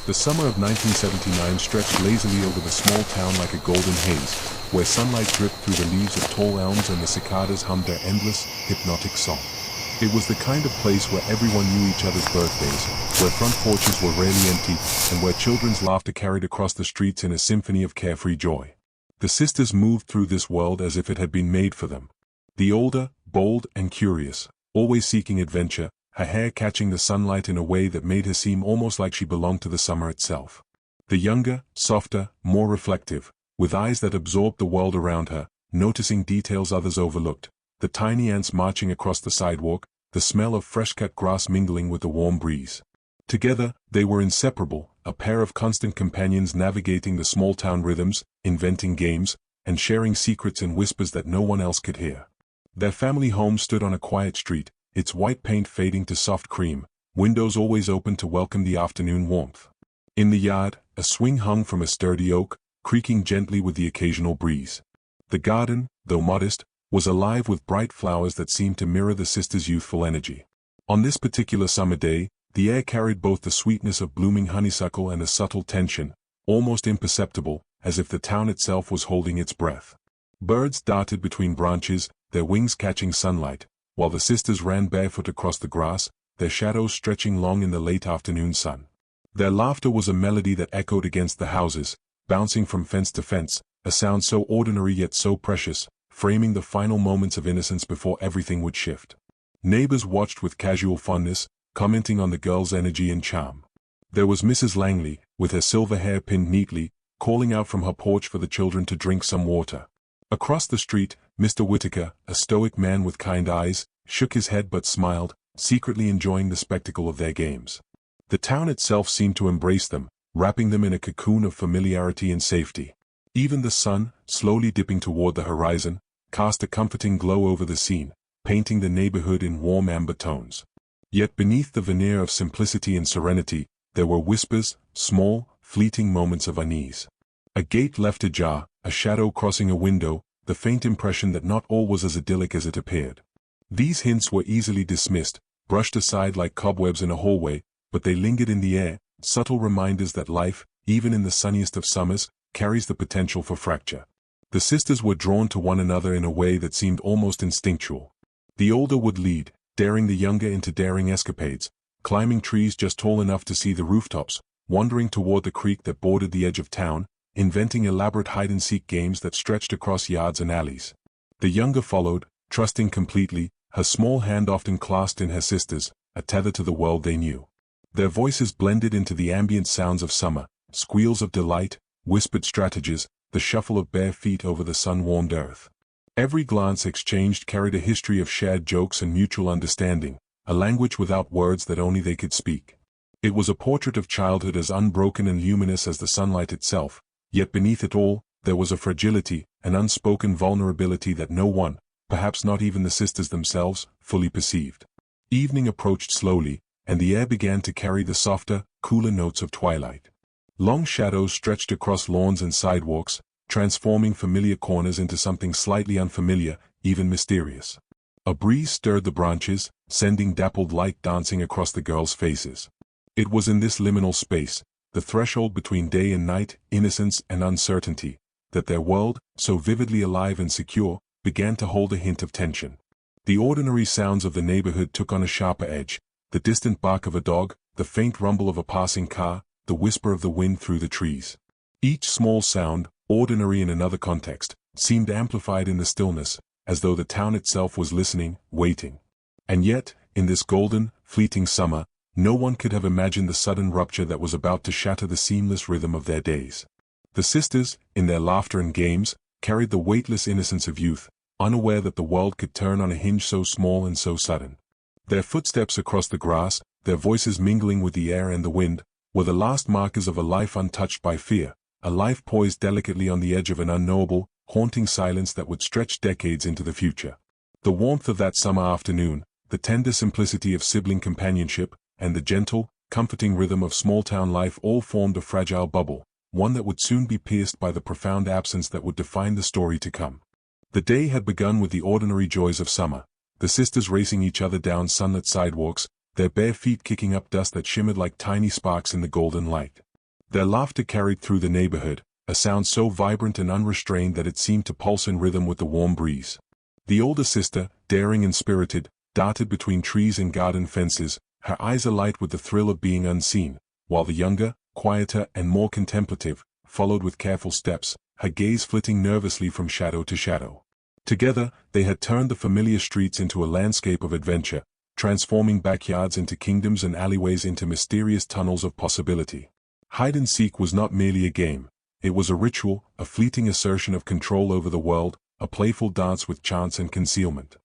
The summer of 1979 stretched lazily over the small town like a golden haze, where sunlight dripped through the leaves of tall elms and the cicadas hummed their endless, hypnotic song. It was the kind of place where everyone knew each other's birthdays, where front porches were rarely empty, and where children's laughter carried across the streets in a symphony of carefree joy. The sisters moved through this world as if it had been made for them. The older, bold and curious, always seeking adventure, her hair catching the sunlight in a way that made her seem almost like she belonged to the summer itself. The younger, softer, more reflective, with eyes that absorbed the world around her, noticing details others overlooked, the tiny ants marching across the sidewalk, the smell of fresh-cut grass mingling with the warm breeze. Together, they were inseparable, a pair of constant companions navigating the small-town rhythms, inventing games, and sharing secrets in whispers that no one else could hear. Their family home stood on a quiet street, its white paint fading to soft cream, windows always open to welcome the afternoon warmth. In the yard, a swing hung from a sturdy oak, creaking gently with the occasional breeze. The garden, though modest, was alive with bright flowers that seemed to mirror the sisters' youthful energy. On this particular summer day, the air carried both the sweetness of blooming honeysuckle and a subtle tension, almost imperceptible, as if the town itself was holding its breath. Birds darted between branches, their wings catching sunlight, while the sisters ran barefoot across the grass, their shadows stretching long in the late afternoon sun. Their laughter was a melody that echoed against the houses, bouncing from fence to fence, a sound so ordinary yet so precious, framing the final moments of innocence before everything would shift. Neighbors watched with casual fondness, commenting on the girls' energy and charm. There was Mrs. Langley, with her silver hair pinned neatly, calling out from her porch for the children to drink some water. Across the street, Mr. Whitaker, a stoic man with kind eyes, shook his head but smiled, secretly enjoying the spectacle of their games. The town itself seemed to embrace them, wrapping them in a cocoon of familiarity and safety. Even the sun, slowly dipping toward the horizon, cast a comforting glow over the scene, painting the neighborhood in warm amber tones. Yet beneath the veneer of simplicity and serenity, there were whispers, small, fleeting moments of unease. A gate left ajar, a shadow crossing a window, the faint impression that not all was as idyllic as it appeared. These hints were easily dismissed, brushed aside like cobwebs in a hallway, but they lingered in the air, subtle reminders that life, even in the sunniest of summers, carries the potential for fracture. The sisters were drawn to one another in a way that seemed almost instinctual. The older would lead, daring the younger into daring escapades, climbing trees just tall enough to see the rooftops, wandering toward the creek that bordered the edge of town, inventing elaborate hide-and-seek games that stretched across yards and alleys. The younger followed, trusting completely, her small hand often clasped in her sister's, a tether to the world they knew. Their voices blended into the ambient sounds of summer, squeals of delight, whispered strategies, the shuffle of bare feet over the sun-warmed earth. Every glance exchanged carried a history of shared jokes and mutual understanding, a language without words that only they could speak. It was a portrait of childhood as unbroken and luminous as the sunlight itself, yet beneath it all, there was a fragility, an unspoken vulnerability that no one, perhaps not even the sisters themselves, fully perceived. Evening approached slowly, and the air began to carry the softer, cooler notes of twilight. Long shadows stretched across lawns and sidewalks, transforming familiar corners into something slightly unfamiliar, even mysterious. A breeze stirred the branches, sending dappled light dancing across the girls' faces. It was in this liminal space, the threshold between day and night, innocence and uncertainty, that their world, so vividly alive and secure, began to hold a hint of tension. The ordinary sounds of the neighborhood took on a sharper edge, the distant bark of a dog, the faint rumble of a passing car, the whisper of the wind through the trees. Each small sound, ordinary in another context, seemed amplified in the stillness, as though the town itself was listening, waiting. And yet, in this golden, fleeting summer, no one could have imagined the sudden rupture that was about to shatter the seamless rhythm of their days. The sisters, in their laughter and games, carried the weightless innocence of youth, unaware that the world could turn on a hinge so small and so sudden. Their footsteps across the grass, their voices mingling with the air and the wind, were the last markers of a life untouched by fear, a life poised delicately on the edge of an unknowable, haunting silence that would stretch decades into the future. The warmth of that summer afternoon, the tender simplicity of sibling companionship, and the gentle, comforting rhythm of small-town life all formed a fragile bubble, one that would soon be pierced by the profound absence that would define the story to come. The day had begun with the ordinary joys of summer, the sisters racing each other down sunlit sidewalks, their bare feet kicking up dust that shimmered like tiny sparks in the golden light. Their laughter carried through the neighborhood, a sound so vibrant and unrestrained that it seemed to pulse in rhythm with the warm breeze. The older sister, daring and spirited, darted between trees and garden fences, her eyes alight with the thrill of being unseen, while the younger, quieter and more contemplative, followed with careful steps, her gaze flitting nervously from shadow to shadow. Together, they had turned the familiar streets into a landscape of adventure, transforming backyards into kingdoms and alleyways into mysterious tunnels of possibility. Hide-and-seek was not merely a game. It was a ritual, a fleeting assertion of control over the world, a playful dance with chance and concealment.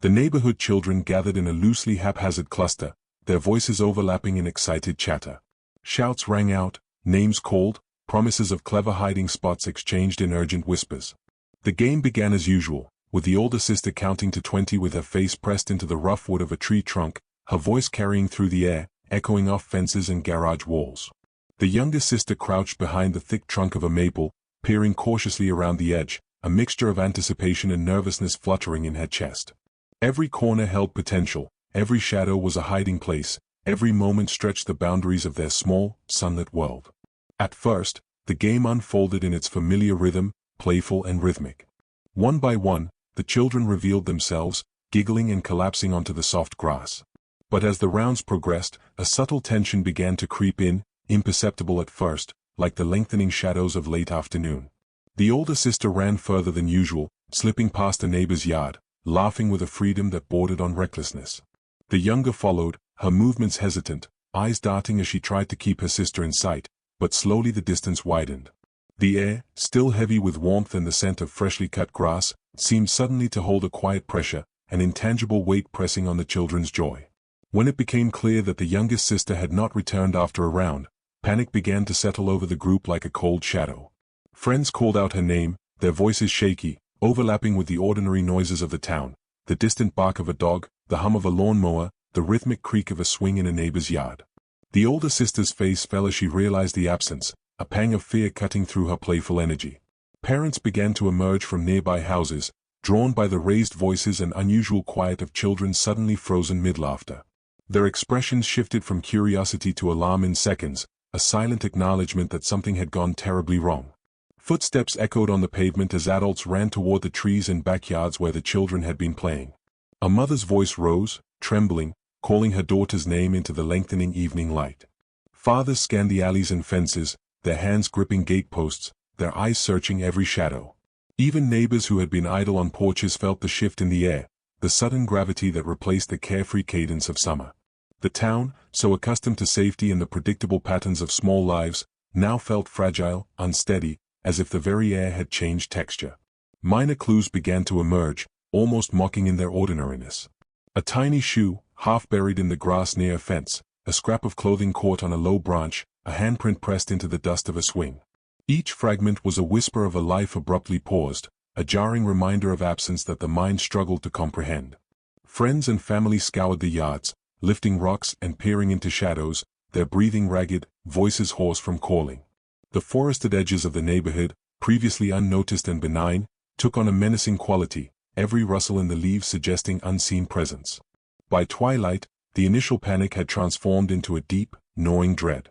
The neighborhood children gathered in a loosely haphazard cluster, their voices overlapping in excited chatter. Shouts rang out, names called, promises of clever hiding spots exchanged in urgent whispers. The game began as usual, with the older sister counting to 20 with her face pressed into the rough wood of a tree trunk, her voice carrying through the air, echoing off fences and garage walls. The younger sister crouched behind the thick trunk of a maple, peering cautiously around the edge, a mixture of anticipation and nervousness fluttering in her chest. Every corner held potential, every shadow was a hiding place, every moment stretched the boundaries of their small, sunlit world. At first, the game unfolded in its familiar rhythm, playful and rhythmic. One by one, the children revealed themselves, giggling and collapsing onto the soft grass. But as the rounds progressed, a subtle tension began to creep in, imperceptible at first, like the lengthening shadows of late afternoon. The older sister ran further than usual, slipping past a neighbor's yard, laughing with a freedom that bordered on recklessness. The younger followed, her movements hesitant, eyes darting as she tried to keep her sister in sight, but slowly the distance widened. The air, still heavy with warmth and the scent of freshly cut grass, seemed suddenly to hold a quiet pressure, an intangible weight pressing on the children's joy. When it became clear that the youngest sister had not returned after a round, panic began to settle over the group like a cold shadow. Friends called out her name, their voices shaky, overlapping with the ordinary noises of the town, the distant bark of a dog, the hum of a lawnmower, the rhythmic creak of a swing in a neighbor's yard. The older sister's face fell as she realized the absence, a pang of fear cutting through her playful energy. Parents began to emerge from nearby houses, drawn by the raised voices and unusual quiet of children suddenly frozen mid-laughter. Their expressions shifted from curiosity to alarm in seconds, a silent acknowledgement that something had gone terribly wrong. Footsteps echoed on the pavement as adults ran toward the trees and backyards where the children had been playing. A mother's voice rose, trembling, calling her daughter's name into the lengthening evening light. Fathers scanned the alleys and fences, their hands gripping gateposts, their eyes searching every shadow. Even neighbors who had been idle on porches felt the shift in the air, the sudden gravity that replaced the carefree cadence of summer. The town, so accustomed to safety and the predictable patterns of small lives, now felt fragile, unsteady, as if the very air had changed texture. Minor clues began to emerge, almost mocking in their ordinariness. A tiny shoe, half buried in the grass near a fence, a scrap of clothing caught on a low branch, a handprint pressed into the dust of a swing. Each fragment was a whisper of a life abruptly paused, a jarring reminder of absence that the mind struggled to comprehend. Friends and family scoured the yards, lifting rocks and peering into shadows, their breathing ragged, voices hoarse from calling. The forested edges of the neighborhood, previously unnoticed and benign, took on a menacing quality, every rustle in the leaves suggesting unseen presence. By twilight, the initial panic had transformed into a deep, gnawing dread.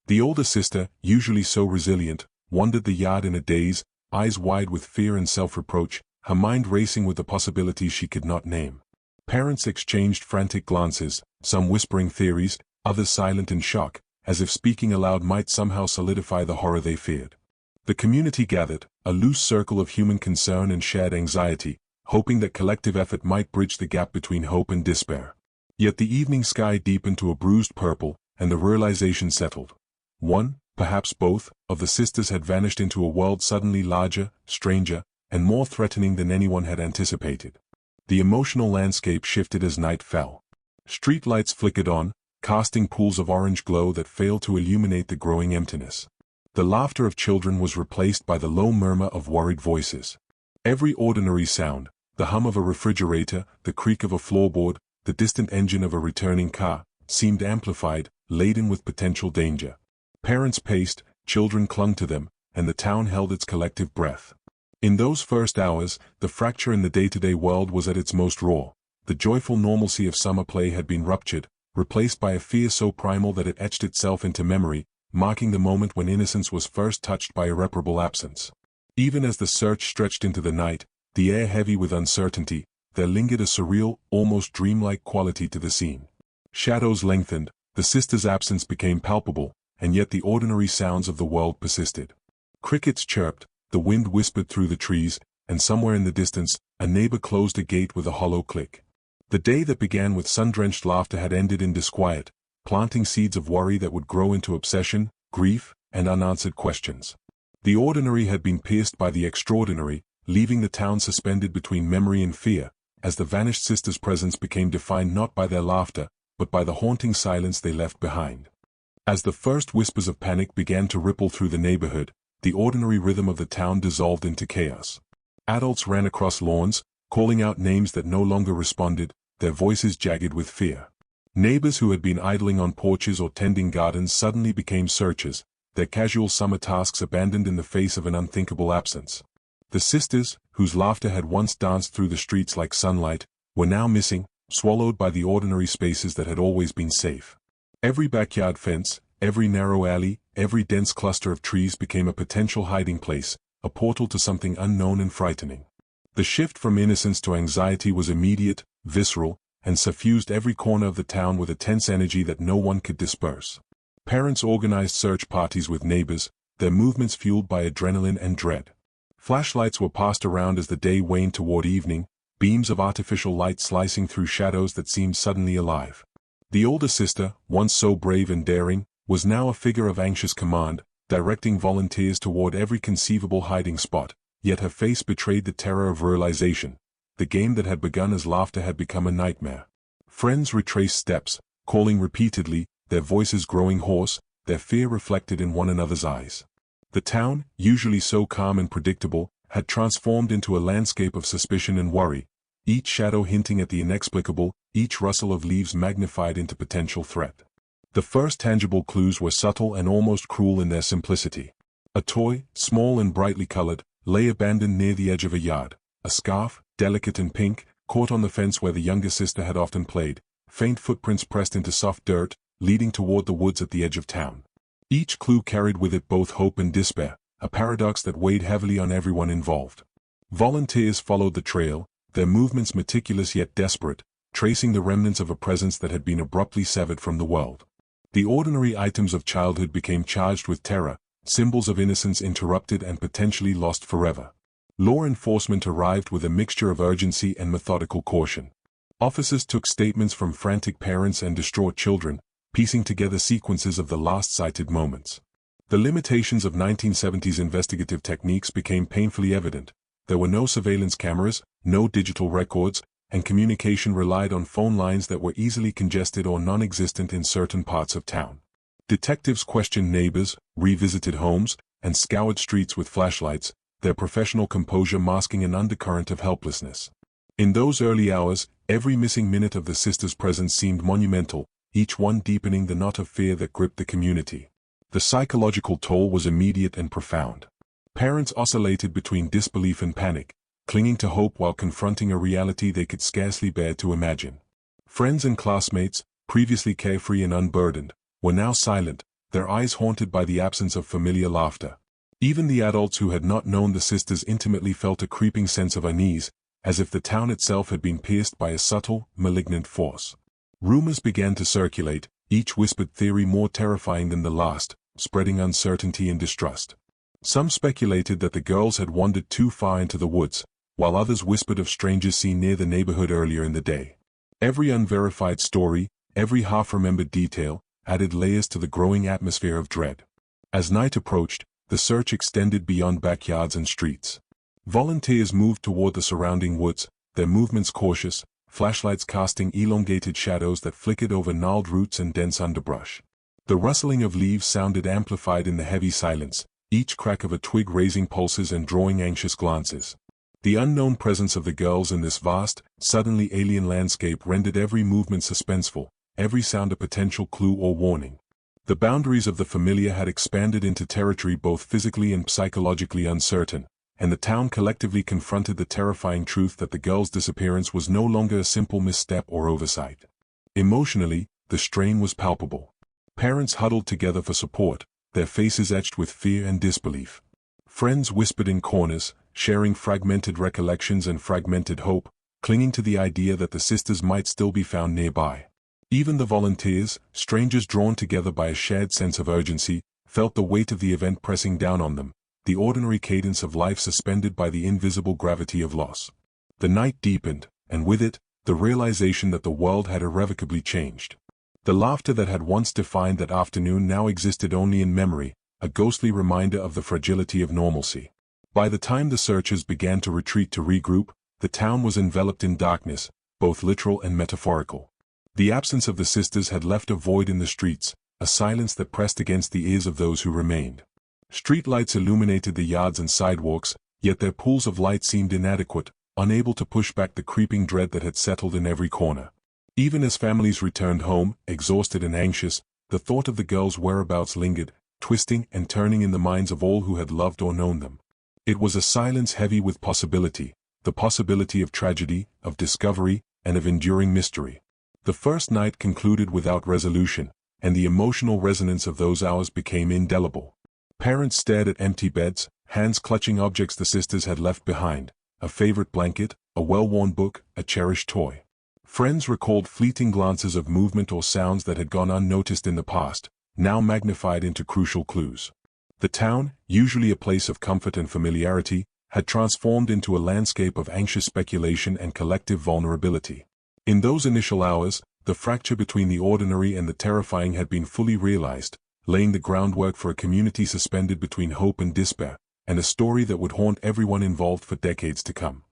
The older sister, usually so resilient, wandered the yard in a daze, eyes wide with fear and self-reproach, her mind racing with the possibilities she could not name. Parents exchanged frantic glances, some whispering theories, others silent in shock, as if speaking aloud might somehow solidify the horror they feared. The community gathered, a loose circle of human concern and shared anxiety, hoping that collective effort might bridge the gap between hope and despair. Yet the evening sky deepened to a bruised purple, and the realization settled. One, perhaps both, of the sisters had vanished into a world suddenly larger, stranger, and more threatening than anyone had anticipated. The emotional landscape shifted as night fell. Street lights flickered on, casting pools of orange glow that failed to illuminate the growing emptiness. The laughter of children was replaced by the low murmur of worried voices. Every ordinary sound, the hum of a refrigerator, the creak of a floorboard, the distant engine of a returning car, seemed amplified, laden with potential danger. Parents paced, children clung to them, and the town held its collective breath. In those first hours, the fracture in the day-to-day world was at its most raw. The joyful normalcy of summer play had been ruptured, replaced by a fear so primal that it etched itself into memory, marking the moment when innocence was first touched by irreparable absence. Even as the search stretched into the night, the air heavy with uncertainty, there lingered a surreal, almost dreamlike quality to the scene. Shadows lengthened, the sisters' absence became palpable, and yet the ordinary sounds of the world persisted. Crickets chirped, the wind whispered through the trees, and somewhere in the distance, a neighbor closed a gate with a hollow click. The day that began with sun-drenched laughter had ended in disquiet, planting seeds of worry that would grow into obsession, grief, and unanswered questions. The ordinary had been pierced by the extraordinary, leaving the town suspended between memory and fear, as the vanished sisters' presence became defined not by their laughter, but by the haunting silence they left behind. As the first whispers of panic began to ripple through the neighborhood, the ordinary rhythm of the town dissolved into chaos. Adults ran across lawns, calling out names that no longer responded, their voices jagged with fear. Neighbors who had been idling on porches or tending gardens suddenly became searchers, their casual summer tasks abandoned in the face of an unthinkable absence. The sisters, whose laughter had once danced through the streets like sunlight, were now missing, swallowed by the ordinary spaces that had always been safe. Every backyard fence, every narrow alley, every dense cluster of trees became a potential hiding place, a portal to something unknown and frightening. The shift from innocence to anxiety was immediate, visceral, and suffused every corner of the town with a tense energy that no one could disperse. Parents organized search parties with neighbors, their movements fueled by adrenaline and dread. Flashlights were passed around as the day waned toward evening, beams of artificial light slicing through shadows that seemed suddenly alive. The older sister, once so brave and daring, was now a figure of anxious command, directing volunteers toward every conceivable hiding spot, yet her face betrayed the terror of realization. The game that had begun as laughter had become a nightmare. Friends retraced steps, calling repeatedly, their voices growing hoarse, their fear reflected in one another's eyes. The town, usually so calm and predictable, had transformed into a landscape of suspicion and worry, each shadow hinting at the inexplicable, each rustle of leaves magnified into potential threat. The first tangible clues were subtle and almost cruel in their simplicity. A toy, small and brightly colored, lay abandoned near the edge of a yard. A scarf, delicate and pink, caught on the fence where the younger sister had often played, faint footprints pressed into soft dirt, leading toward the woods at the edge of town. Each clue carried with it both hope and despair, a paradox that weighed heavily on everyone involved. Volunteers followed the trail, their movements meticulous yet desperate, tracing the remnants of a presence that had been abruptly severed from the world. The ordinary items of childhood became charged with terror, symbols of innocence interrupted and potentially lost forever. Law enforcement arrived with a mixture of urgency and methodical caution. Officers took statements from frantic parents and distraught children, piecing together sequences of the last cited moments. The limitations of 1970s investigative techniques became painfully evident. There were no surveillance cameras, no digital records, and communication relied on phone lines that were easily congested or non-existent in certain parts of town. Detectives questioned neighbors, revisited homes, and scoured streets with flashlights, their professional composure masking an undercurrent of helplessness. In those early hours, every missing minute of the sisters' presence seemed monumental, each one deepening the knot of fear that gripped the community. The psychological toll was immediate and profound. Parents oscillated between disbelief and panic, clinging to hope while confronting a reality they could scarcely bear to imagine. Friends and classmates, previously carefree and unburdened, were now silent, their eyes haunted by the absence of familiar laughter. Even the adults who had not known the sisters intimately felt a creeping sense of unease, as if the town itself had been pierced by a subtle, malignant force. Rumors began to circulate, each whispered theory more terrifying than the last, spreading uncertainty and distrust. Some speculated that the girls had wandered too far into the woods, while others whispered of strangers seen near the neighborhood earlier in the day. Every unverified story, every half-remembered detail, added layers to the growing atmosphere of dread. As night approached, the search extended beyond backyards and streets. Volunteers moved toward the surrounding woods, their movements cautious, flashlights casting elongated shadows that flickered over gnarled roots and dense underbrush. The rustling of leaves sounded amplified in the heavy silence, each crack of a twig raising pulses and drawing anxious glances. The unknown presence of the girls in this vast, suddenly alien landscape rendered every movement suspenseful, every sound a potential clue or warning. The boundaries of the familiar had expanded into territory both physically and psychologically uncertain, and the town collectively confronted the terrifying truth that the girl's disappearance was no longer a simple misstep or oversight. Emotionally, the strain was palpable. Parents huddled together for support, their faces etched with fear and disbelief. Friends whispered in corners, sharing fragmented recollections and fragmented hope, clinging to the idea that the sisters might still be found nearby. Even the volunteers, strangers drawn together by a shared sense of urgency, felt the weight of the event pressing down on them, the ordinary cadence of life suspended by the invisible gravity of loss. The night deepened, and with it, the realization that the world had irrevocably changed. The laughter that had once defined that afternoon now existed only in memory, a ghostly reminder of the fragility of normalcy. By the time the searchers began to retreat to regroup, the town was enveloped in darkness, both literal and metaphorical. The absence of the sisters had left a void in the streets, a silence that pressed against the ears of those who remained. Streetlights illuminated the yards and sidewalks, yet their pools of light seemed inadequate, unable to push back the creeping dread that had settled in every corner. Even as families returned home, exhausted and anxious, the thought of the girls' whereabouts lingered, twisting and turning in the minds of all who had loved or known them. It was a silence heavy with possibility, the possibility of tragedy, of discovery, and of enduring mystery. The first night concluded without resolution, and the emotional resonance of those hours became indelible. Parents stared at empty beds, hands clutching objects the sisters had left behind, a favorite blanket, a well-worn book, a cherished toy. Friends recalled fleeting glances of movement or sounds that had gone unnoticed in the past, now magnified into crucial clues. The town, usually a place of comfort and familiarity, had transformed into a landscape of anxious speculation and collective vulnerability. In those initial hours, the fracture between the ordinary and the terrifying had been fully realized, laying the groundwork for a community suspended between hope and despair, and a story that would haunt everyone involved for decades to come.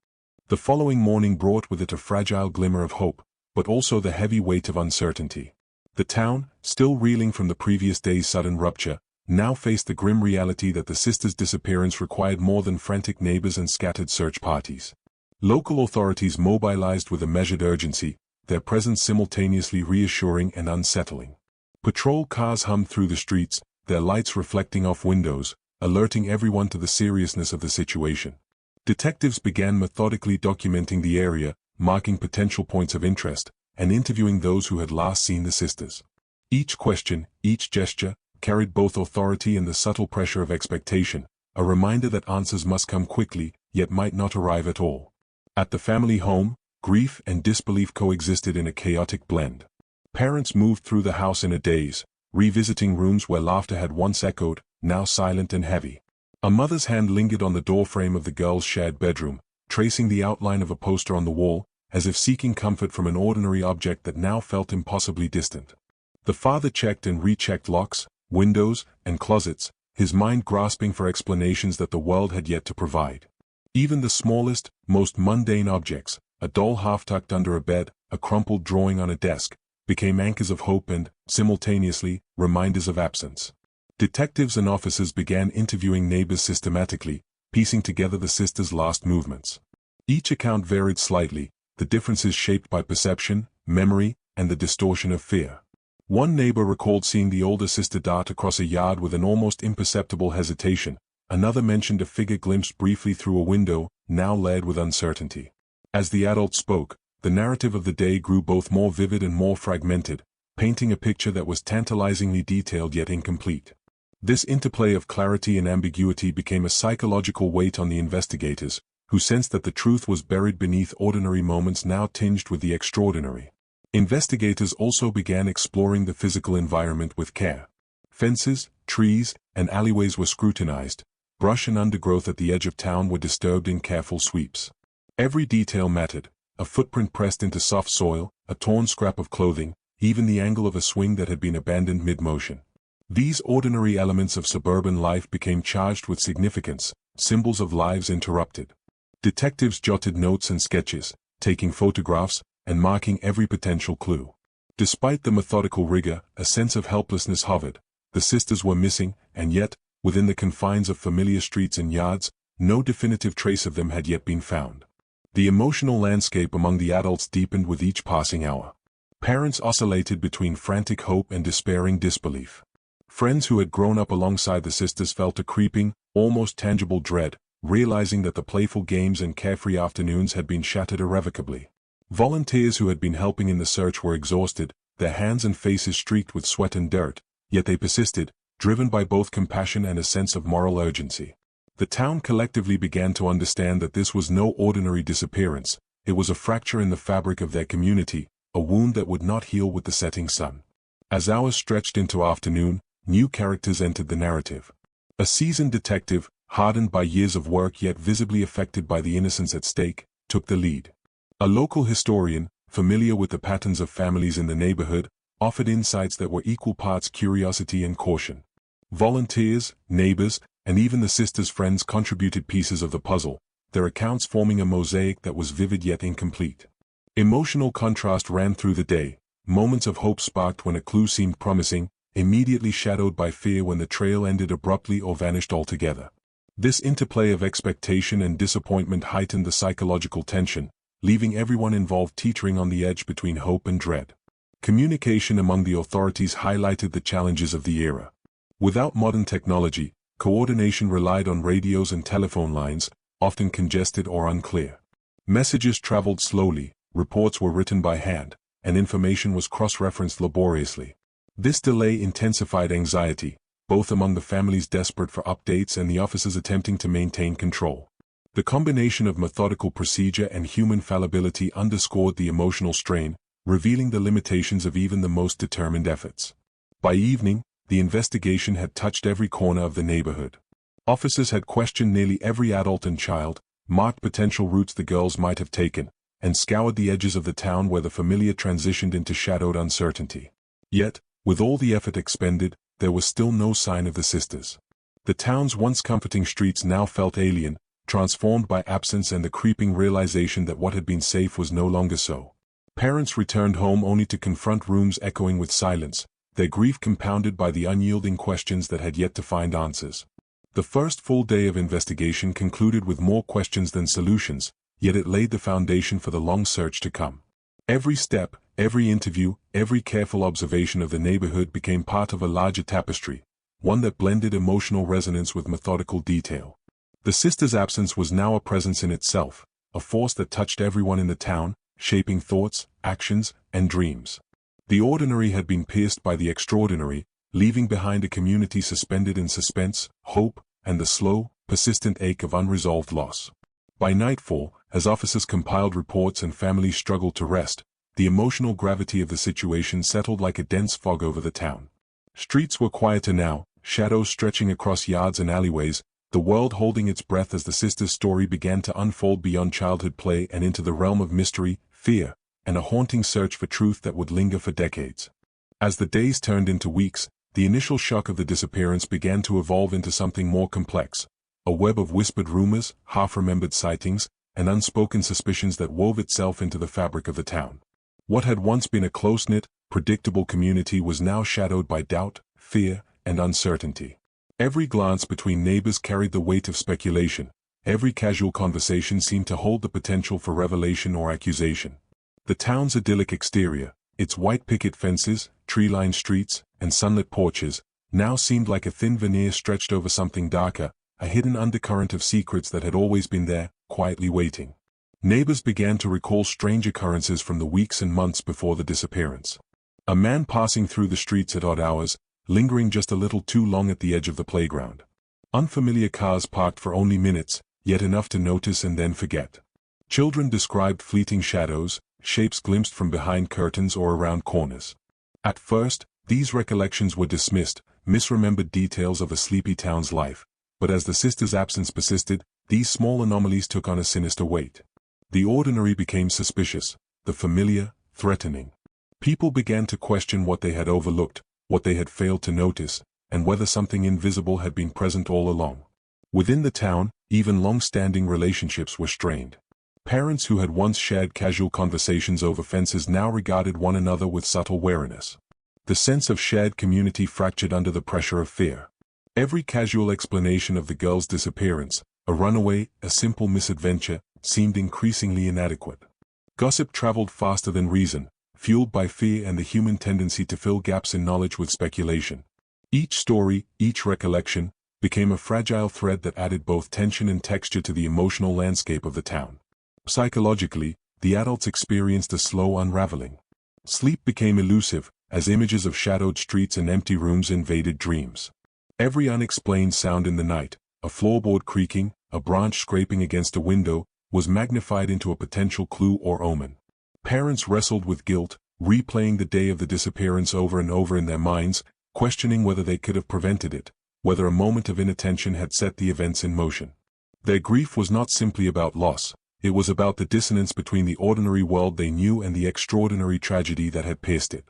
The following morning brought with it a fragile glimmer of hope, but also the heavy weight of uncertainty. The town, still reeling from the previous day's sudden rupture, now faced the grim reality that the sisters' disappearance required more than frantic neighbors and scattered search parties. Local authorities mobilized with a measured urgency, their presence simultaneously reassuring and unsettling. Patrol cars hummed through the streets, their lights reflecting off windows, alerting everyone to the seriousness of the situation. Detectives began methodically documenting the area, marking potential points of interest, and interviewing those who had last seen the sisters. Each question, each gesture, carried both authority and the subtle pressure of expectation, a reminder that answers must come quickly, yet might not arrive at all. At the family home, grief and disbelief coexisted in a chaotic blend. Parents moved through the house in a daze, revisiting rooms where laughter had once echoed, now silent and heavy. A mother's hand lingered on the doorframe of the girls' shared bedroom, tracing the outline of a poster on the wall, as if seeking comfort from an ordinary object that now felt impossibly distant. The father checked and rechecked locks, windows, and closets, his mind grasping for explanations that the world had yet to provide. Even the smallest, most mundane objects, a doll half-tucked under a bed, a crumpled drawing on a desk, became anchors of hope and, simultaneously, reminders of absence. Detectives and officers began interviewing neighbors systematically, piecing together the sisters' last movements. Each account varied slightly, the differences shaped by perception, memory, and the distortion of fear. One neighbor recalled seeing the older sister dart across a yard with an almost imperceptible hesitation, another mentioned a figure glimpsed briefly through a window, now layered with uncertainty. As the adult spoke, the narrative of the day grew both more vivid and more fragmented, painting a picture that was tantalizingly detailed yet incomplete. This interplay of clarity and ambiguity became a psychological weight on the investigators, who sensed that the truth was buried beneath ordinary moments now tinged with the extraordinary. Investigators also began exploring the physical environment with care. Fences, trees, and alleyways were scrutinized. Brush and undergrowth at the edge of town were disturbed in careful sweeps. Every detail mattered, a footprint pressed into soft soil, a torn scrap of clothing, even the angle of a swing that had been abandoned mid-motion. These ordinary elements of suburban life became charged with significance, symbols of lives interrupted. Detectives jotted notes and sketches, taking photographs, and marking every potential clue. Despite the methodical rigor, a sense of helplessness hovered. The sisters were missing, and yet, within the confines of familiar streets and yards, no definitive trace of them had yet been found. The emotional landscape among the adults deepened with each passing hour. Parents oscillated between frantic hope and despairing disbelief. Friends who had grown up alongside the sisters felt a creeping, almost tangible dread, realizing that the playful games and carefree afternoons had been shattered irrevocably. Volunteers who had been helping in the search were exhausted, their hands and faces streaked with sweat and dirt, yet they persisted, driven by both compassion and a sense of moral urgency. The town collectively began to understand that this was no ordinary disappearance, it was a fracture in the fabric of their community, a wound that would not heal with the setting sun. As hours stretched into afternoon, new characters entered the narrative. A seasoned detective, hardened by years of work yet visibly affected by the innocence at stake, took the lead. A local historian, familiar with the patterns of families in the neighborhood, offered insights that were equal parts curiosity and caution. Volunteers, neighbors, and even the sisters' friends contributed pieces of the puzzle, their accounts forming a mosaic that was vivid yet incomplete. Emotional contrast ran through the day, moments of hope sparked when a clue seemed promising, immediately shadowed by fear when the trail ended abruptly or vanished altogether. This interplay of expectation and disappointment heightened the psychological tension, leaving everyone involved teetering on the edge between hope and dread. Communication among the authorities highlighted the challenges of the era. Without modern technology, coordination relied on radios and telephone lines, often congested or unclear. Messages traveled slowly, reports were written by hand, and information was cross-referenced laboriously. This delay intensified anxiety, both among the families desperate for updates and the officers attempting to maintain control. The combination of methodical procedure and human fallibility underscored the emotional strain, revealing the limitations of even the most determined efforts. By evening, the investigation had touched every corner of the neighborhood. Officers had questioned nearly every adult and child, marked potential routes the girls might have taken, and scoured the edges of the town where the familiar transitioned into shadowed uncertainty. Yet, with all the effort expended, there was still no sign of the sisters. The town's once comforting streets now felt alien, transformed by absence and the creeping realization that what had been safe was no longer so. Parents returned home only to confront rooms echoing with silence, their grief compounded by the unyielding questions that had yet to find answers. The first full day of investigation concluded with more questions than solutions, yet it laid the foundation for the long search to come. Every step, every interview, every careful observation of the neighborhood became part of a larger tapestry, one that blended emotional resonance with methodical detail. The sisters' absence was now a presence in itself, a force that touched everyone in the town, shaping thoughts, actions, and dreams. The ordinary had been pierced by the extraordinary, leaving behind a community suspended in suspense, hope, and the slow, persistent ache of unresolved loss. By nightfall, as officers compiled reports and families struggled to rest, the emotional gravity of the situation settled like a dense fog over the town. Streets were quieter now, shadows stretching across yards and alleyways, the world holding its breath as the sisters' story began to unfold beyond childhood play and into the realm of mystery, fear, and a haunting search for truth that would linger for decades. As the days turned into weeks, the initial shock of the disappearance began to evolve into something more complex, a web of whispered rumors, half-remembered sightings, and unspoken suspicions that wove itself into the fabric of the town. What had once been a close-knit, predictable community was now shadowed by doubt, fear, and uncertainty. Every glance between neighbors carried the weight of speculation, every casual conversation seemed to hold the potential for revelation or accusation. The town's idyllic exterior, its white picket fences, tree-lined streets, and sunlit porches, now seemed like a thin veneer stretched over something darker, a hidden undercurrent of secrets that had always been there, quietly waiting. Neighbors began to recall strange occurrences from the weeks and months before the disappearance. A man passing through the streets at odd hours, lingering just a little too long at the edge of the playground. Unfamiliar cars parked for only minutes, yet enough to notice and then forget. Children described fleeting shadows, shapes glimpsed from behind curtains or around corners. At first, these recollections were dismissed, misremembered details of a sleepy town's life, but as the sisters' absence persisted, these small anomalies took on a sinister weight. The ordinary became suspicious, the familiar, threatening. People began to question what they had overlooked, what they had failed to notice, and whether something invisible had been present all along. Within the town, even long-standing relationships were strained. Parents who had once shared casual conversations over fences now regarded one another with subtle wariness. The sense of shared community fractured under the pressure of fear. Every casual explanation of the girl's disappearance, a runaway, a simple misadventure, seemed increasingly inadequate. Gossip traveled faster than reason, fueled by fear and the human tendency to fill gaps in knowledge with speculation. Each story, each recollection, became a fragile thread that added both tension and texture to the emotional landscape of the town. Psychologically, the adults experienced a slow unraveling. Sleep became elusive, as images of shadowed streets and empty rooms invaded dreams. Every unexplained sound in the night, a floorboard creaking, a branch scraping against a window, was magnified into a potential clue or omen. Parents wrestled with guilt, replaying the day of the disappearance over and over in their minds, questioning whether they could have prevented it, whether a moment of inattention had set the events in motion. Their grief was not simply about loss, it was about the dissonance between the ordinary world they knew and the extraordinary tragedy that had pierced it.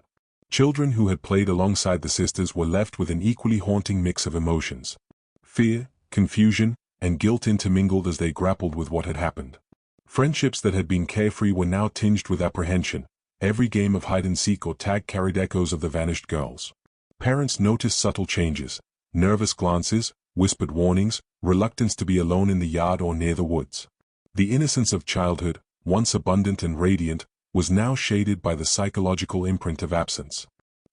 Children who had played alongside the sisters were left with an equally haunting mix of emotions. Fear, confusion, and guilt intermingled as they grappled with what had happened. Friendships that had been carefree were now tinged with apprehension. Every game of hide-and-seek or tag carried echoes of the vanished girls. Parents noticed subtle changes, nervous glances, whispered warnings, reluctance to be alone in the yard or near the woods. The innocence of childhood, once abundant and radiant, was now shaded by the psychological imprint of absence.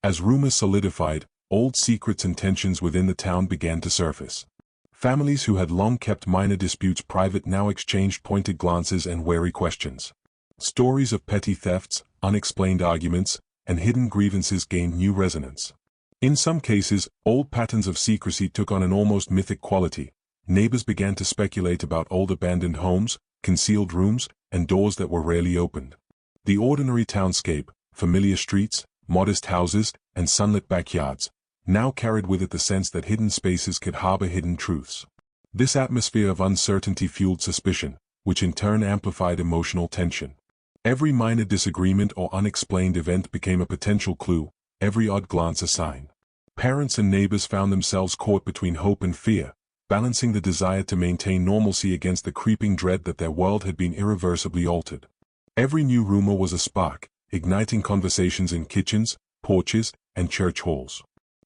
As rumors solidified, old secrets and tensions within the town began to surface. Families who had long kept minor disputes private now exchanged pointed glances and wary questions. Stories of petty thefts, unexplained arguments, and hidden grievances gained new resonance. In some cases, old patterns of secrecy took on an almost mythic quality. Neighbors began to speculate about old abandoned homes, concealed rooms, and doors that were rarely opened. The ordinary townscape, familiar streets, modest houses, and sunlit backyards, now carried with it the sense that hidden spaces could harbor hidden truths. This atmosphere of uncertainty fueled suspicion, which in turn amplified emotional tension. Every minor disagreement or unexplained event became a potential clue, every odd glance a sign. Parents and neighbors found themselves caught between hope and fear, balancing the desire to maintain normalcy against the creeping dread that their world had been irreversibly altered. Every new rumor was a spark, igniting conversations in kitchens, porches, and church halls.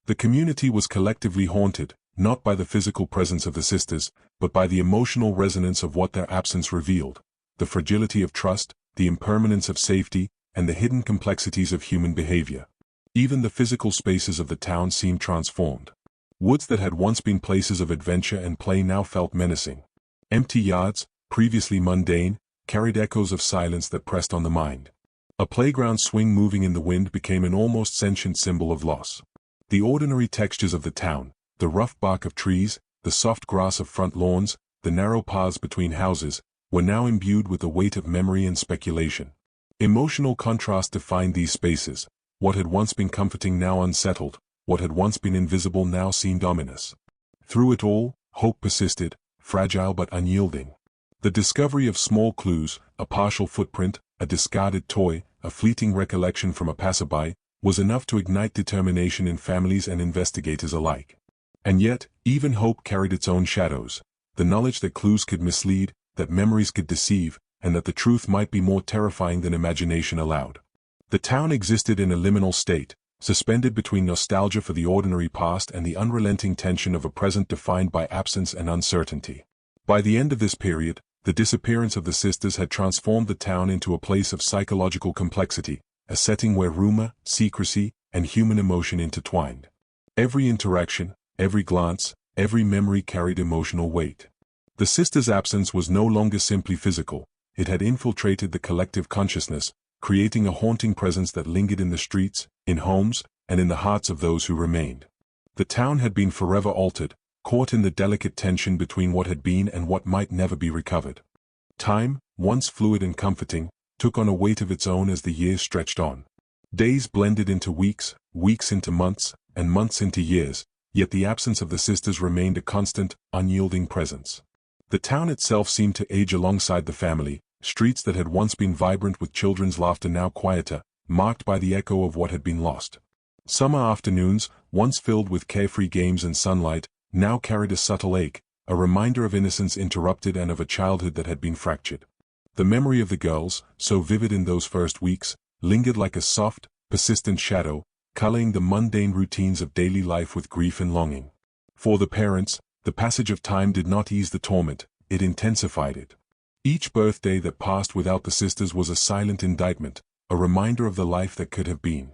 The community was collectively haunted, not by the physical presence of the sisters, but by the emotional resonance of what their absence revealed, the fragility of trust, the impermanence of safety, and the hidden complexities of human behavior. Even the physical spaces of the town seemed transformed. Woods that had once been places of adventure and play now felt menacing. Empty yards, previously mundane, carried echoes of silence that pressed on the mind. A playground swing moving in the wind became an almost sentient symbol of loss. The ordinary textures of the town, the rough bark of trees, the soft grass of front lawns, the narrow paths between houses, were now imbued with the weight of memory and speculation. Emotional contrast defined these spaces. What had once been comforting now unsettled, what had once been invisible now seemed ominous. Through it all, hope persisted, fragile but unyielding. The discovery of small clues, a partial footprint, a discarded toy, a fleeting recollection from a passerby, was enough to ignite determination in families and investigators alike. And yet, even hope carried its own shadows. The knowledge that clues could mislead, that memories could deceive, and that the truth might be more terrifying than imagination allowed. The town existed in a liminal state, suspended between nostalgia for the ordinary past and the unrelenting tension of a present defined by absence and uncertainty. By the end of this period, the disappearance of the sisters had transformed the town into a place of psychological complexity, a setting where rumor, secrecy, and human emotion intertwined. Every interaction, every glance, every memory carried emotional weight. The sisters' absence was no longer simply physical, it had infiltrated the collective consciousness, creating a haunting presence that lingered in the streets, in homes, and in the hearts of those who remained. The town had been forever altered, caught in the delicate tension between what had been and what might never be recovered. Time, once fluid and comforting, took on a weight of its own as the years stretched on. Days blended into weeks, weeks into months, and months into years, yet the absence of the sisters remained a constant, unyielding presence. The town itself seemed to age alongside the family, streets that had once been vibrant with children's laughter now quieter, marked by the echo of what had been lost. Summer afternoons, once filled with carefree games and sunlight, now carried a subtle ache, a reminder of innocence interrupted and of a childhood that had been fractured. The memory of the girls, so vivid in those first weeks, lingered like a soft, persistent shadow, coloring the mundane routines of daily life with grief and longing. For the parents, the passage of time did not ease the torment, it intensified it. Each birthday that passed without the sisters was a silent indictment, a reminder of the life that could have been.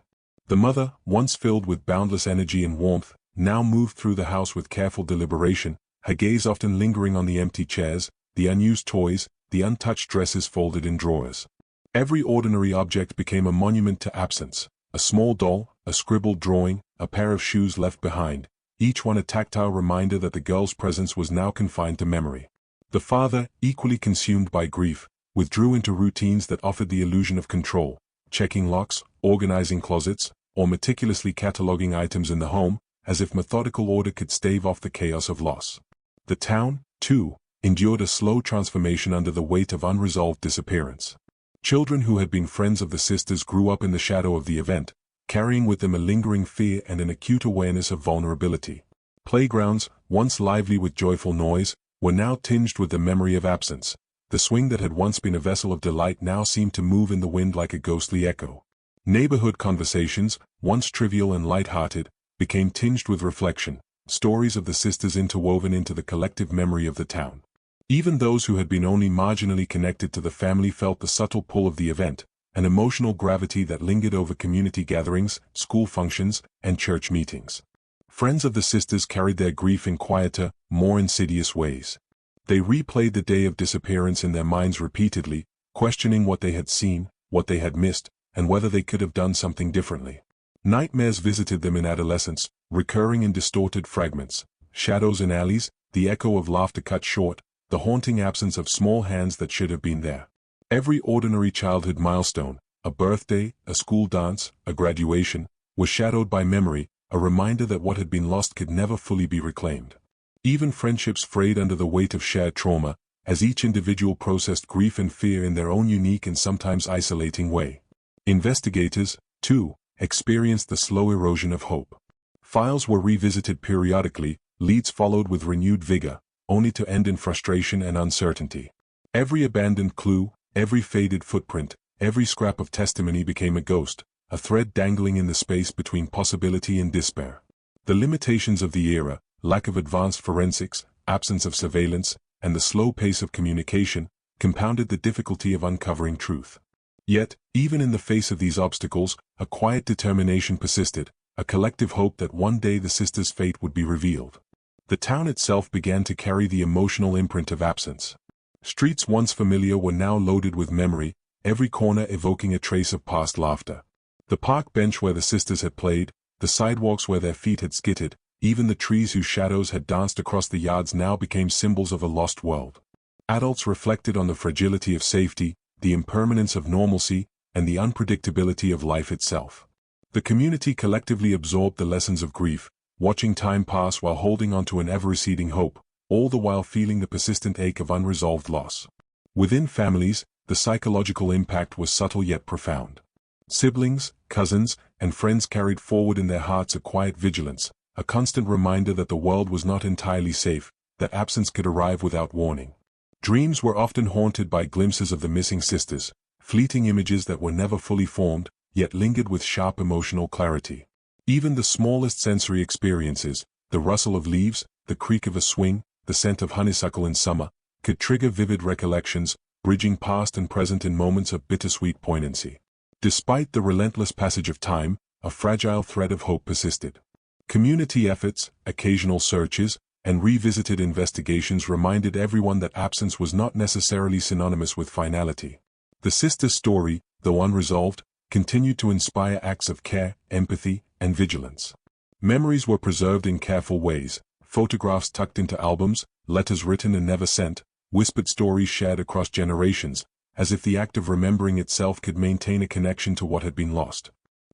The mother, once filled with boundless energy and warmth, now moved through the house with careful deliberation, her gaze often lingering on the empty chairs, the unused toys, the untouched dresses folded in drawers. Every ordinary object became a monument to absence, a small doll, a scribbled drawing, a pair of shoes left behind, each one a tactile reminder that the girl's presence was now confined to memory. The father, equally consumed by grief, withdrew into routines that offered the illusion of control, checking locks, organizing closets, or meticulously cataloging items in the home, as if methodical order could stave off the chaos of loss. The town, too, endured a slow transformation under the weight of unresolved disappearance. Children who had been friends of the sisters grew up in the shadow of the event, carrying with them a lingering fear and an acute awareness of vulnerability. Playgrounds, once lively with joyful noise, were now tinged with the memory of absence. The swing that had once been a vessel of delight now seemed to move in the wind like a ghostly echo. Neighborhood conversations, once trivial and light-hearted, became tinged with reflection, stories of the sisters interwoven into the collective memory of the town. Even those who had been only marginally connected to the family felt the subtle pull of the event, an emotional gravity that lingered over community gatherings, school functions, and church meetings. Friends of the sisters carried their grief in quieter, more insidious ways. They replayed the day of disappearance in their minds repeatedly, questioning what they had seen, what they had missed, and whether they could have done something differently. Nightmares visited them in adolescence, recurring in distorted fragments, shadows in alleys, the echo of laughter cut short, the haunting absence of small hands that should have been there. Every ordinary childhood milestone, a birthday, a school dance, a graduation, was shadowed by memory, a reminder that what had been lost could never fully be reclaimed. Even friendships frayed under the weight of shared trauma, as each individual processed grief and fear in their own unique and sometimes isolating way. Investigators, too, experienced the slow erosion of hope. Files were revisited periodically, leads followed with renewed vigor, only to end in frustration and uncertainty. Every abandoned clue, every faded footprint, every scrap of testimony became a ghost, a thread dangling in the space between possibility and despair. The limitations of the era, lack of advanced forensics, absence of surveillance, and the slow pace of communication, compounded the difficulty of uncovering truth. Yet, even in the face of these obstacles, a quiet determination persisted, a collective hope that one day the sisters' fate would be revealed. The town itself began to carry the emotional imprint of absence. Streets once familiar were now loaded with memory, every corner evoking a trace of past laughter. The park bench where the sisters had played, the sidewalks where their feet had skittered, even the trees whose shadows had danced across the yards now became symbols of a lost world. Adults reflected on the fragility of safety, the impermanence of normalcy, and the unpredictability of life itself. The community collectively absorbed the lessons of grief, watching time pass while holding on to an ever-receding hope, all the while feeling the persistent ache of unresolved loss. Within families, the psychological impact was subtle yet profound. Siblings, cousins, and friends carried forward in their hearts a quiet vigilance, a constant reminder that the world was not entirely safe, that absence could arrive without warning. Dreams were often haunted by glimpses of the missing sisters, fleeting images that were never fully formed, yet lingered with sharp emotional clarity. Even the smallest sensory experiences, the rustle of leaves, the creak of a swing, the scent of honeysuckle in summer, could trigger vivid recollections, bridging past and present in moments of bittersweet poignancy. Despite the relentless passage of time, a fragile thread of hope persisted. Community efforts, occasional searches, and revisited investigations reminded everyone that absence was not necessarily synonymous with finality. The sisters' story, though unresolved, continued to inspire acts of care, empathy, and vigilance. Memories were preserved in careful ways, photographs tucked into albums, letters written and never sent, whispered stories shared across generations, as if the act of remembering itself could maintain a connection to what had been lost.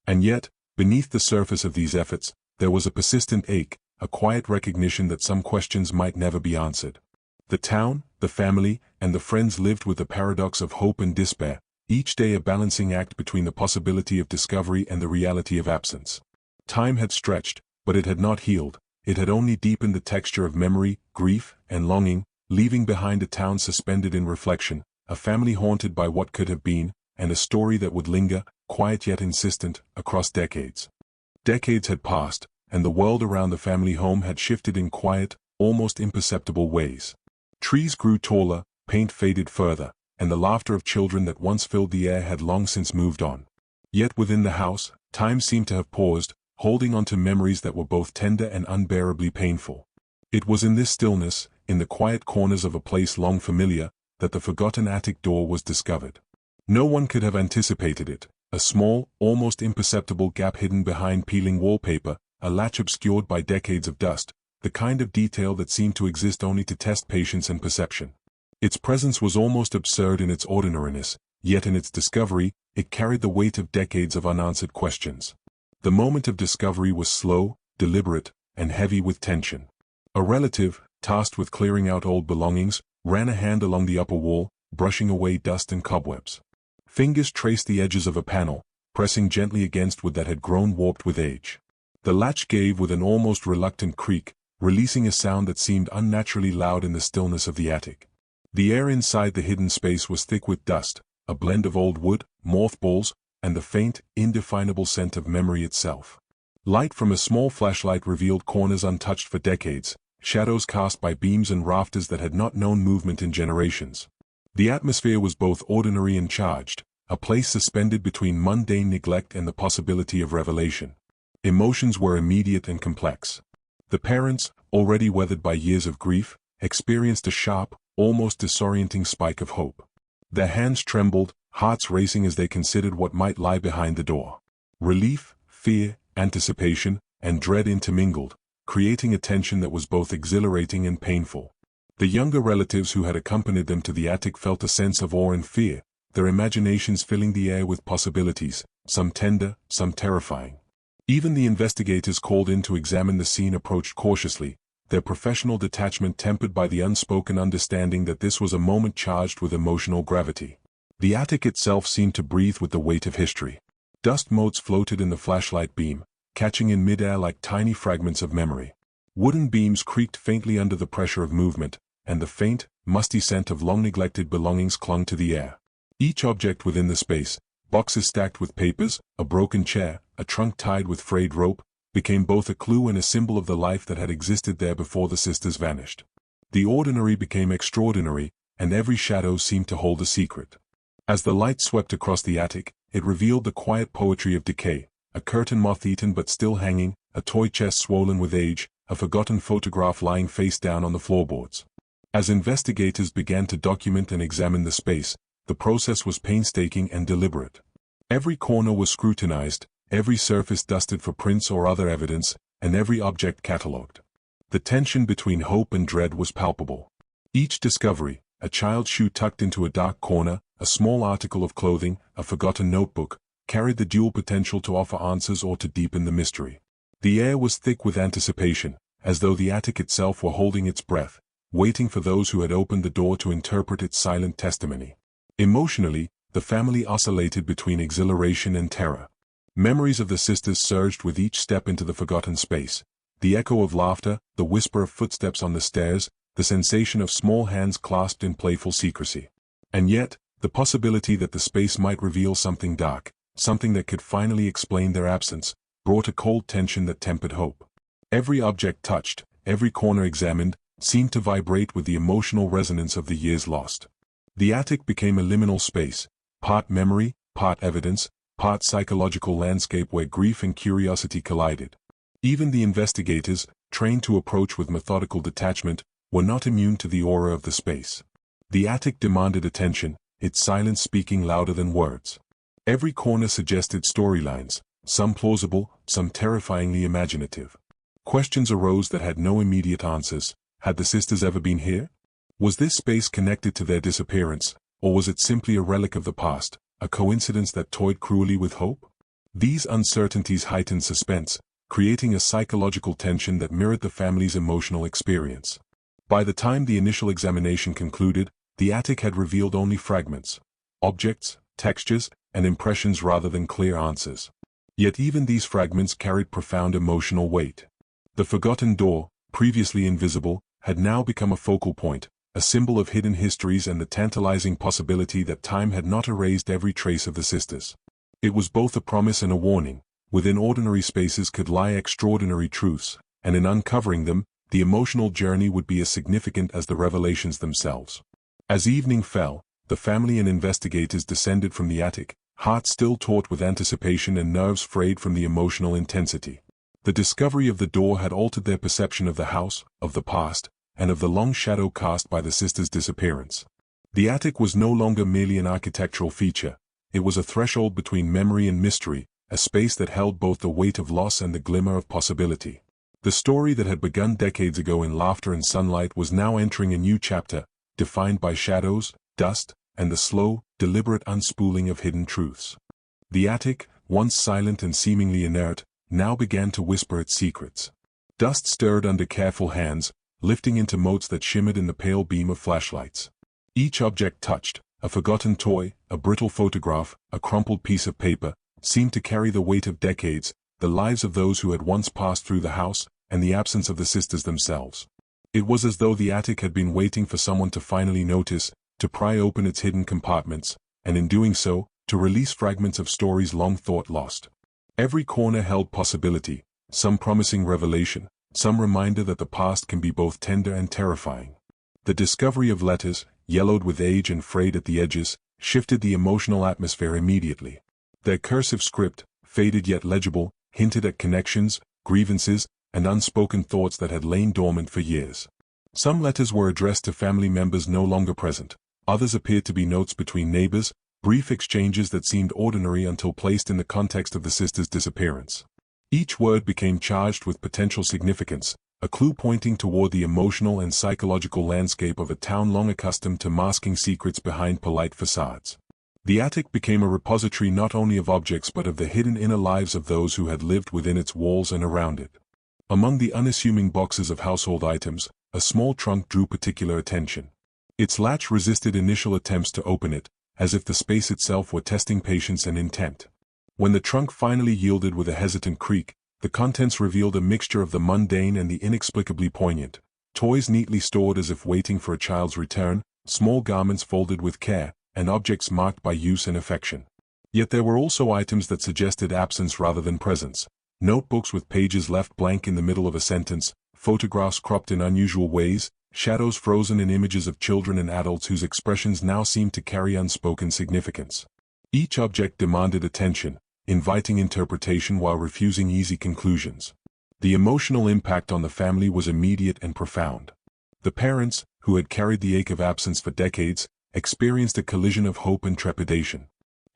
And yet, beneath the surface of these efforts, there was a persistent ache, a quiet recognition that some questions might never be answered. The town, the family, and the friends lived with the paradox of hope and despair, each day a balancing act between the possibility of discovery and the reality of absence. Time had stretched, but it had not healed, it had only deepened the texture of memory, grief, and longing, leaving behind a town suspended in reflection, a family haunted by what could have been, and a story that would linger, quiet yet insistent, across decades. Decades had passed, and the world around the family home had shifted in quiet, almost imperceptible ways. Trees grew taller, paint faded further, and the laughter of children that once filled the air had long since moved on. Yet within the house, time seemed to have paused, holding on to memories that were both tender and unbearably painful. It was in this stillness, in the quiet corners of a place long familiar, that the forgotten attic door was discovered. No one could have anticipated it, a small, almost imperceptible gap hidden behind peeling wallpaper, a latch obscured by decades of dust, the kind of detail that seemed to exist only to test patience and perception. Its presence was almost absurd in its ordinariness, yet in its discovery, it carried the weight of decades of unanswered questions. The moment of discovery was slow, deliberate, and heavy with tension. A relative, tasked with clearing out old belongings, ran a hand along the upper wall, brushing away dust and cobwebs. Fingers traced the edges of a panel, pressing gently against wood that had grown warped with age. The latch gave with an almost reluctant creak, releasing a sound that seemed unnaturally loud in the stillness of the attic. The air inside the hidden space was thick with dust, a blend of old wood, mothballs, and the faint, indefinable scent of memory itself. Light from a small flashlight revealed corners untouched for decades, shadows cast by beams and rafters that had not known movement in generations. The atmosphere was both ordinary and charged, a place suspended between mundane neglect and the possibility of revelation. Emotions were immediate and complex. The parents, already weathered by years of grief, experienced a sharp, almost disorienting spike of hope. Their hands trembled, hearts racing as they considered what might lie behind the door. Relief, fear, anticipation, and dread intermingled, creating a tension that was both exhilarating and painful. The younger relatives who had accompanied them to the attic felt a sense of awe and fear, their imaginations filling the air with possibilities, some tender, some terrifying. Even the investigators called in to examine the scene approached cautiously, their professional detachment tempered by the unspoken understanding that this was a moment charged with emotional gravity. The attic itself seemed to breathe with the weight of history. Dust motes floated in the flashlight beam, catching in midair like tiny fragments of memory. Wooden beams creaked faintly under the pressure of movement, and the faint, musty scent of long-neglected belongings clung to the air. Each object within the space, boxes stacked with papers, a broken chair, a trunk tied with frayed rope, became both a clue and a symbol of the life that had existed there before the sisters vanished. The ordinary became extraordinary, and every shadow seemed to hold a secret. As the light swept across the attic, it revealed the quiet poetry of decay, a curtain moth-eaten but still hanging, a toy chest swollen with age, a forgotten photograph lying face down on the floorboards. As investigators began to document and examine the space, the process was painstaking and deliberate. Every corner was scrutinized, every surface dusted for prints or other evidence, and every object catalogued. The tension between hope and dread was palpable. Each discovery, a child's shoe tucked into a dark corner, a small article of clothing, a forgotten notebook, carried the dual potential to offer answers or to deepen the mystery. The air was thick with anticipation, as though the attic itself were holding its breath, waiting for those who had opened the door to interpret its silent testimony. Emotionally, the family oscillated between exhilaration and terror. Memories of the sisters surged with each step into the forgotten space. The echo of laughter, the whisper of footsteps on the stairs, the sensation of small hands clasped in playful secrecy. And yet, the possibility that the space might reveal something dark, something that could finally explain their absence, brought a cold tension that tempered hope. Every object touched, every corner examined, seemed to vibrate with the emotional resonance of the years lost. The attic became a liminal space, part memory, part evidence, part psychological landscape where grief and curiosity collided. Even the investigators, trained to approach with methodical detachment, were not immune to the aura of the space. The attic demanded attention, its silence speaking louder than words. Every corner suggested storylines, some plausible, some terrifyingly imaginative. Questions arose that had no immediate answers. Had the sisters ever been here? Was this space connected to their disappearance, or was it simply a relic of the past, a coincidence that toyed cruelly with hope? These uncertainties heightened suspense, creating a psychological tension that mirrored the family's emotional experience. By the time the initial examination concluded, the attic had revealed only fragments, objects, textures, and impressions rather than clear answers. Yet even these fragments carried profound emotional weight. The forgotten door, previously invisible, had now become a focal point, a symbol of hidden histories and the tantalizing possibility that time had not erased every trace of the sisters. It was both a promise and a warning. Within ordinary spaces could lie extraordinary truths, and in uncovering them, the emotional journey would be as significant as the revelations themselves. As evening fell, the family and investigators descended from the attic, hearts still taut with anticipation and nerves frayed from the emotional intensity. The discovery of the door had altered their perception of the house, of the past, and of the long shadow cast by the sisters' disappearance. The attic was no longer merely an architectural feature, it was a threshold between memory and mystery, a space that held both the weight of loss and the glimmer of possibility. The story that had begun decades ago in laughter and sunlight was now entering a new chapter, defined by shadows, dust, and the slow, deliberate unspooling of hidden truths. The attic, once silent and seemingly inert, now began to whisper its secrets. Dust stirred under careful hands, lifting into motes that shimmered in the pale beam of flashlights. Each object touched, a forgotten toy, a brittle photograph, a crumpled piece of paper, seemed to carry the weight of decades, the lives of those who had once passed through the house, and the absence of the sisters themselves. It was as though the attic had been waiting for someone to finally notice, to pry open its hidden compartments, and in doing so, to release fragments of stories long thought lost. Every corner held possibility, some promising revelation, some reminder that the past can be both tender and terrifying. The discovery of letters, yellowed with age and frayed at the edges, shifted the emotional atmosphere immediately. Their cursive script, faded yet legible, hinted at connections, grievances, and unspoken thoughts that had lain dormant for years. Some letters were addressed to family members no longer present, others appeared to be notes between neighbors, brief exchanges that seemed ordinary until placed in the context of the sisters' disappearance. Each word became charged with potential significance, a clue pointing toward the emotional and psychological landscape of a town long accustomed to masking secrets behind polite facades. The attic became a repository not only of objects but of the hidden inner lives of those who had lived within its walls and around it. Among the unassuming boxes of household items, a small trunk drew particular attention. Its latch resisted initial attempts to open it, as if the space itself were testing patience and intent. When the trunk finally yielded with a hesitant creak, the contents revealed a mixture of the mundane and the inexplicably poignant. Toys neatly stored as if waiting for a child's return, small garments folded with care, and objects marked by use and affection. Yet there were also items that suggested absence rather than presence. Notebooks with pages left blank in the middle of a sentence, photographs cropped in unusual ways, shadows frozen in images of children and adults whose expressions now seemed to carry unspoken significance. Each object demanded attention, inviting interpretation while refusing easy conclusions. The emotional impact on the family was immediate and profound. The parents, who had carried the ache of absence for decades, experienced a collision of hope and trepidation.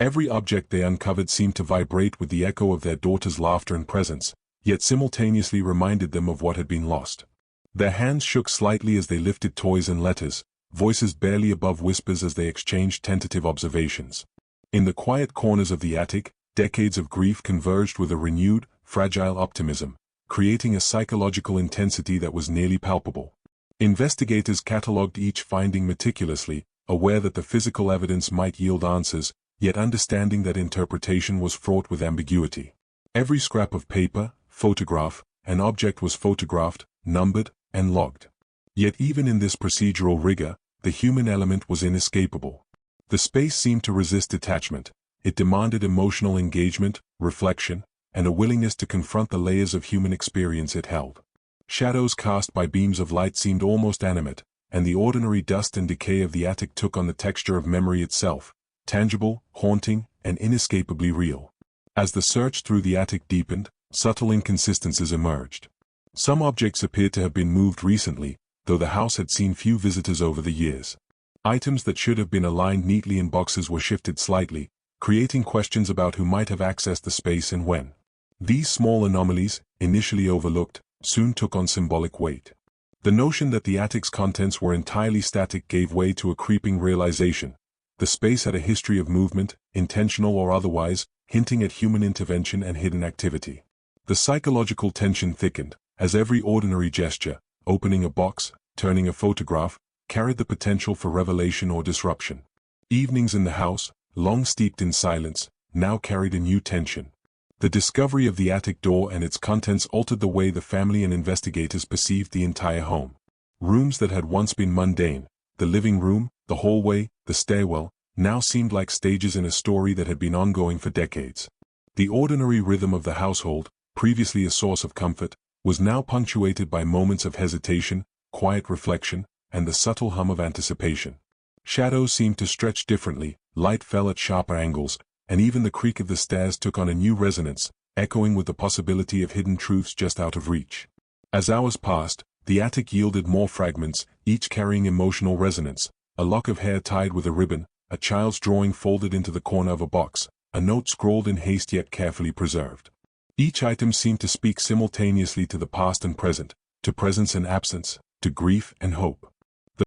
Every object they uncovered seemed to vibrate with the echo of their daughter's laughter and presence, yet simultaneously reminded them of what had been lost. Their hands shook slightly as they lifted toys and letters, voices barely above whispers as they exchanged tentative observations. In the quiet corners of the attic, decades of grief converged with a renewed, fragile optimism, creating a psychological intensity that was nearly palpable. Investigators catalogued each finding meticulously, aware that the physical evidence might yield answers, yet understanding that interpretation was fraught with ambiguity. Every scrap of paper, photograph, and object was photographed, numbered, and logged. Yet even in this procedural rigor, the human element was inescapable. The space seemed to resist detachment. It demanded emotional engagement, reflection, and a willingness to confront the layers of human experience it held. Shadows cast by beams of light seemed almost animate, and the ordinary dust and decay of the attic took on the texture of memory itself, tangible, haunting, and inescapably real. As the search through the attic deepened, subtle inconsistencies emerged. Some objects appeared to have been moved recently, though the house had seen few visitors over the years. Items that should have been aligned neatly in boxes were shifted slightly, creating questions about who might have accessed the space and when. These small anomalies, initially overlooked, soon took on symbolic weight. The notion that the attic's contents were entirely static gave way to a creeping realization. The space had a history of movement, intentional or otherwise, hinting at human intervention and hidden activity. The psychological tension thickened, as every ordinary gesture, opening a box, turning a photograph, carried the potential for revelation or disruption. Evenings in the house, long steeped in silence, now carried a new tension. The discovery of the attic door and its contents altered the way the family and investigators perceived the entire home. Rooms that had once been mundane, the living room, the hallway, the stairwell, now seemed like stages in a story that had been ongoing for decades. The ordinary rhythm of the household, previously a source of comfort, was now punctuated by moments of hesitation, quiet reflection, and the subtle hum of anticipation. Shadows seemed to stretch differently, light fell at sharper angles, and even the creak of the stairs took on a new resonance, echoing with the possibility of hidden truths just out of reach. As hours passed, the attic yielded more fragments, each carrying emotional resonance: a lock of hair tied with a ribbon, a child's drawing folded into the corner of a box, a note scrolled in haste yet carefully preserved. Each item seemed to speak simultaneously to the past and present, to presence and absence, to grief and hope.